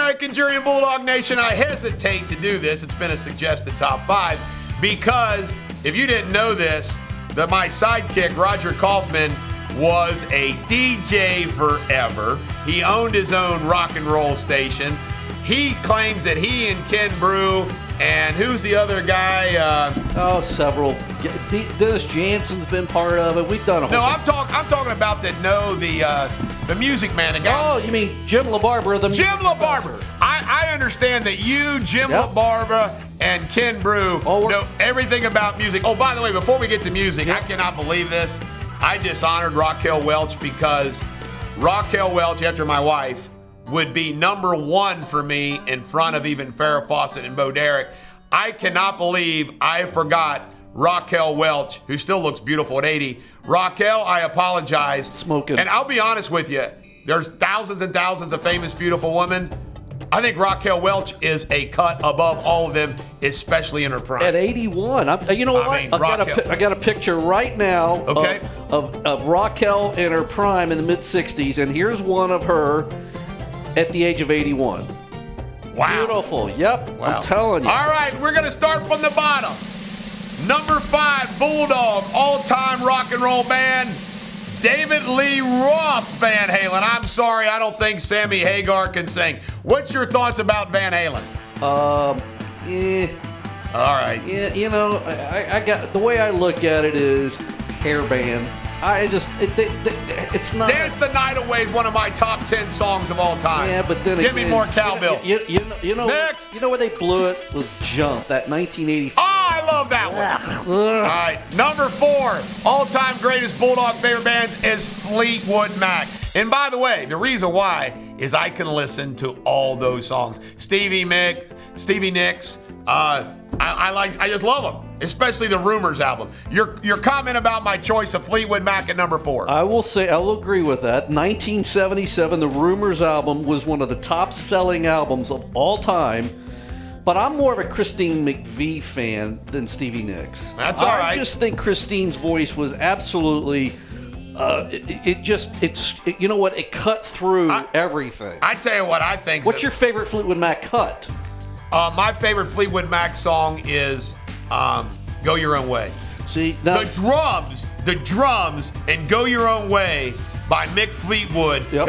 American Jury and Bulldog Nation, I hesitate to do this. It's been a suggested top 5 because if you didn't know this, my sidekick, Roger Kaufman, was a DJ forever. He owned his own rock and roll station. He claims that he and Ken Brew and who's the other guy? Several. Dennis Jansen's been part of it. We've done a whole. No, I'm talking about that know the music man. The guy. Oh, you mean Jim LaBarbera? Jim LaBarbera. I understand that you, Jim LaBarbera, and Ken Brew know everything about music. Oh, by the way, before we get to music, I cannot believe this. I dishonored Raquel Welch because Raquel Welch, after my wife, would be number 1 for me in front of even Farrah Fawcett and Bo Derek. I cannot believe I forgot Raquel Welch, who still looks beautiful at 80. Raquel, I apologize. Smoking. And I'll be honest with you. There's thousands and thousands of famous, beautiful women. I think Raquel Welch is a cut above all of them, especially in her prime. At 81. You know what? I got a picture right now of Raquel in her prime in the mid-60s, and here's one of her at the age of 81. Wow. Beautiful. Yep. Wow. I'm telling you. All right, we're going to start from the bottom. Number 5, Bulldog, all-time rock and roll band, David Lee Roth, Van Halen. I'm sorry, I don't think Sammy Hagar can sing. What's your thoughts about Van Halen? All right. Yeah, you know, I got the way I look at it is hairband. It's not. Dance the Night Away is one of my top 10 songs of all time. Yeah, but then Give me more cowbell. You know. Next. You know where they blew it was Jump, that 1984. Oh, I love that one. All right, number 4, all-time greatest Bulldog favorite bands is Fleetwood Mac. And by the way, the reason why is I can listen to all those songs. Stevie Nicks. I just love them, especially the Rumors album. Your comment about my choice of Fleetwood Mac at number 4. I will agree with that. 1977, the Rumors album was one of the top-selling albums of all time. But I'm more of a Christine McVie fan than Stevie Nicks. That's all right. I just think Christine's voice was absolutely. You know what? It cut through everything. I tell you what I think. What's your favorite Fleetwood Mac cut? My favorite Fleetwood Mac song is Go Your Own Way. See, now, the drums and Go Your Own Way by Mick Fleetwood. Yep.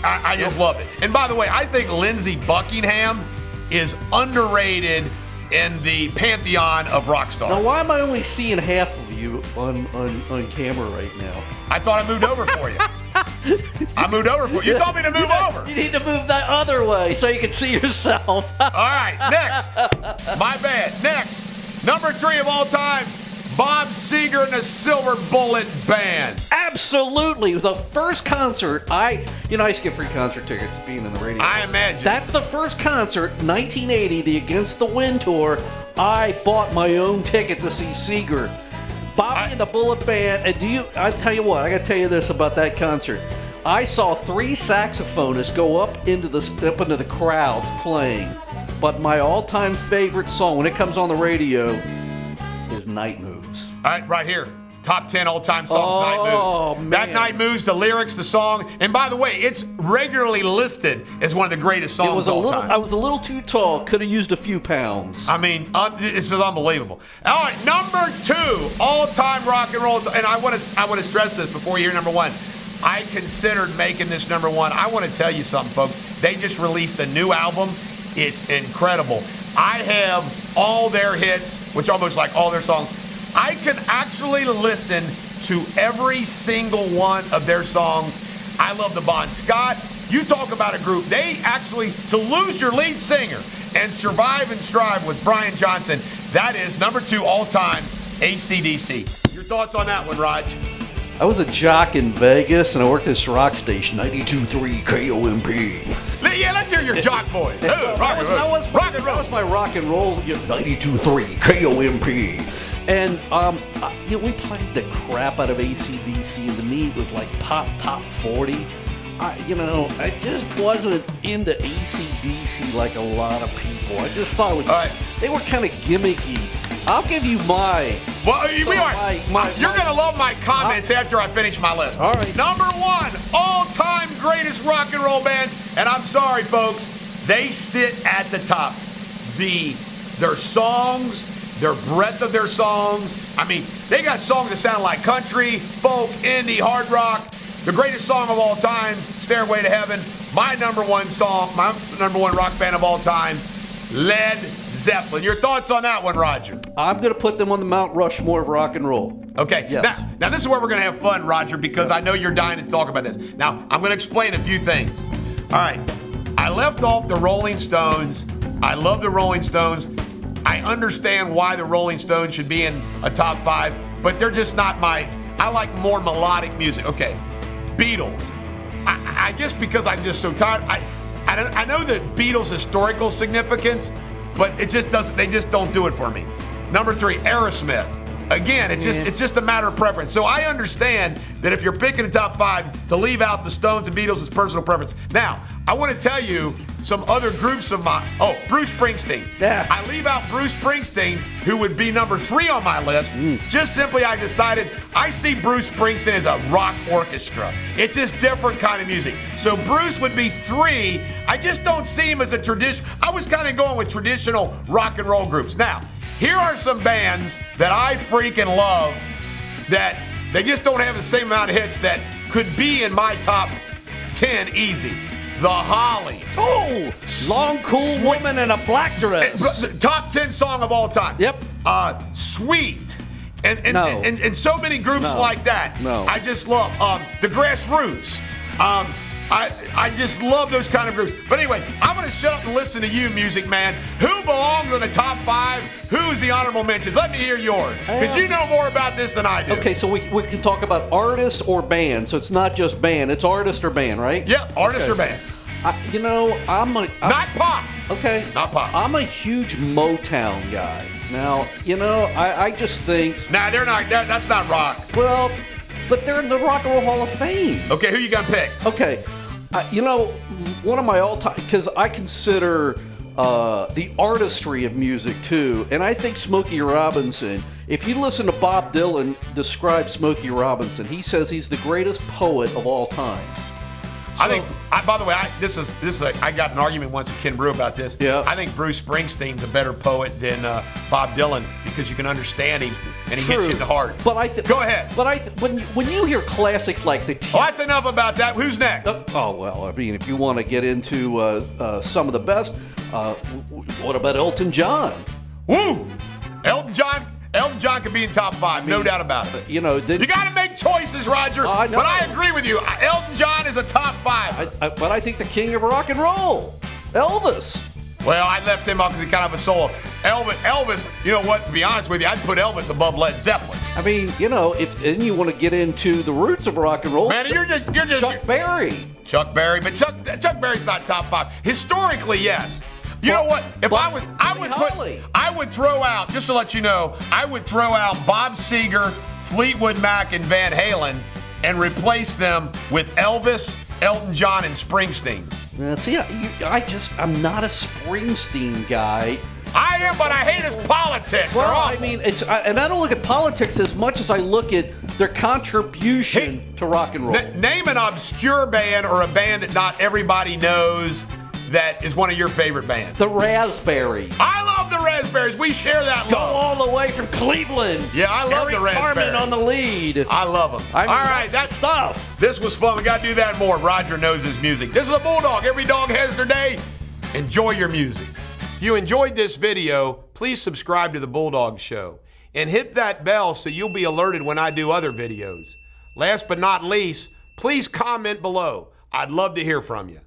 I just love it. And by the way, I think Lindsey Buckingham is underrated in the pantheon of rock stars. Now, why am I only seeing half of you on camera right now? I thought I moved over for you. You told me to move over. You need to move that other way so you can see yourself. All right, next. My bad. Next, number 3 of all time, Bob Seger and the Silver Bullet Band. Absolutely. The first concert, I used to get free concert tickets being in the radio. I imagine. That's the first concert, 1980, the Against the Wind tour. I bought my own ticket to see Seger. Bobby and the Bullet Band, and I tell you what, I got to tell you this about that concert. I saw 3 saxophonists go up into the crowds playing, but my all-time favorite song when it comes on the radio is Night Moves. All right, right here. Top 10 all-time songs, Night Moves. Oh, man. That Night Moves, the lyrics, the song. And by the way, it's regularly listed as one of the greatest songs of all time. I was a little too tall. Could have used a few pounds. I mean, it's unbelievable. All right, number 2, all-time rock and roll. And I want to stress this before you hear number 1. I considered making this number 1. I want to tell you something, folks. They just released a new album. It's incredible. I have all their hits, which almost like all their songs. I can actually listen to every single one of their songs. I love the Bon Scott. You talk about a group. They actually, to lose your lead singer and survive and strive with Brian Johnson, that is number 2 all-time, AC/DC. Your thoughts on that one, Raj? I was a jock in Vegas, and I worked at this rock station, 92.3 KOMP. Yeah, let's hear your jock voice. That was my rock and roll, 92.3 KOMP. And we played the crap out of AC/DC, and to me it was like pop top 40. I just wasn't into AC/DC like a lot of people. I just thought it was they were kind of gimmicky. I'll give you my Well, So you're going to love my comments after I finish my list. All right. Number 1, all-time greatest rock and roll bands. And I'm sorry, folks, they sit at the top. Their songs, their breadth of their songs. I mean, they got songs that sound like country, folk, indie, hard rock. The greatest song of all time, Stairway to Heaven. My number 1 song, my number 1 rock band of all time, Led Zeppelin. Your thoughts on that one, Roger? I'm going to put them on the Mount Rushmore of rock and roll. Okay. Yes. Now this is where we're going to have fun, Roger, because I know you're dying to talk about this. Now, I'm going to explain a few things. All right. I left off the Rolling Stones. I love the Rolling Stones. I understand why the Rolling Stones should be in a top 5, but they're just not I like more melodic music. Okay. Beatles. I guess because I'm just so tired. I know the Beatles' historical significance, but it just doesn't. They just don't do it for me. Number 3, Aerosmith. Again, it's just a matter of preference. So I understand that if you're picking a top 5, to leave out the Stones and Beatles is personal preference. Now, I want to tell you some other groups of mine. Oh, Bruce Springsteen. Yeah. I leave out Bruce Springsteen, who would be number 3 on my list. Just simply, I decided I see Bruce Springsteen as a rock orchestra. It's just different kind of music. So Bruce would be 3. I just don't see him as a tradition. I was kind of going with traditional rock and roll groups. Now, here are some bands that I freaking love that they just don't have the same amount of hits that could be in my top 10 easy. The Hollies. Oh, long, cool woman in a black dress. Top 10 song of all time. Yep. Sweet. And so many groups like that. No. I just love the Grassroots. I just love those kind of groups. But anyway, I'm going to shut up and listen to you, Music Man. Who belongs in the top 5? Who's the honorable mentions? Let me hear yours, because you know more about this than I do. Okay, so we can talk about artists or band. So it's not just band; it's artist or band, right? Yep, artist or band. I'm not pop. Okay, not pop. I'm a huge Motown guy. Now, I just think. Nah, they're not. That's not rock. Well, but they're in the Rock and Roll Hall of Fame. Okay, who you gonna pick? Okay, one of my all-time, because I consider the artistry of music too, and I think Smokey Robinson. If you listen to Bob Dylan describe Smokey Robinson, he says he's the greatest poet of all time. I think. By the way, I got an argument once with Ken Brew about this. Yeah. I think Bruce Springsteen's a better poet than Bob Dylan, because you can understand him and he hits you in the heart. But go ahead. But when you hear classics like the. That's enough about that. Who's next? Oh well, I mean, if you want to get into some of the best, what about Elton John? Woo! Elton John could be in top 5, no doubt about it. You got to make choices, Roger. I know. But I agree with you. Elton John is a top 5. But I think the king of rock and roll, Elvis. Well, I left him off because he's kind of a solo. Elvis, you know what? To be honest with you, I'd put Elvis above Led Zeppelin. I mean, if then you want to get into the roots of rock and roll, man, you're just Chuck Berry. Chuck Berry, but Chuck Berry's not top 5 historically. Yes. You know what? If I would throw out, just to let you know, I would throw out Bob Seger, Fleetwood Mac, and Van Halen, and replace them with Elvis, Elton John, and Springsteen. See, I'm not a Springsteen guy. I am, but I hate his politics. Well, I mean, and I don't look at politics as much as I look at their contribution to rock and roll. Name an obscure band or a band that not everybody knows that is one of your favorite bands. The Raspberries. I love the Raspberries. We share that love. Go all the way from Cleveland. Yeah, I love the Raspberries. Carmen on the lead. I love them. I mean, all right, that's stuff. This was fun. We got to do that more. Roger knows his music. This is a Bulldog. Every dog has their day. Enjoy your music. If you enjoyed this video, please subscribe to The Bulldog Show and hit that bell so you'll be alerted when I do other videos. Last but not least, please comment below. I'd love to hear from you.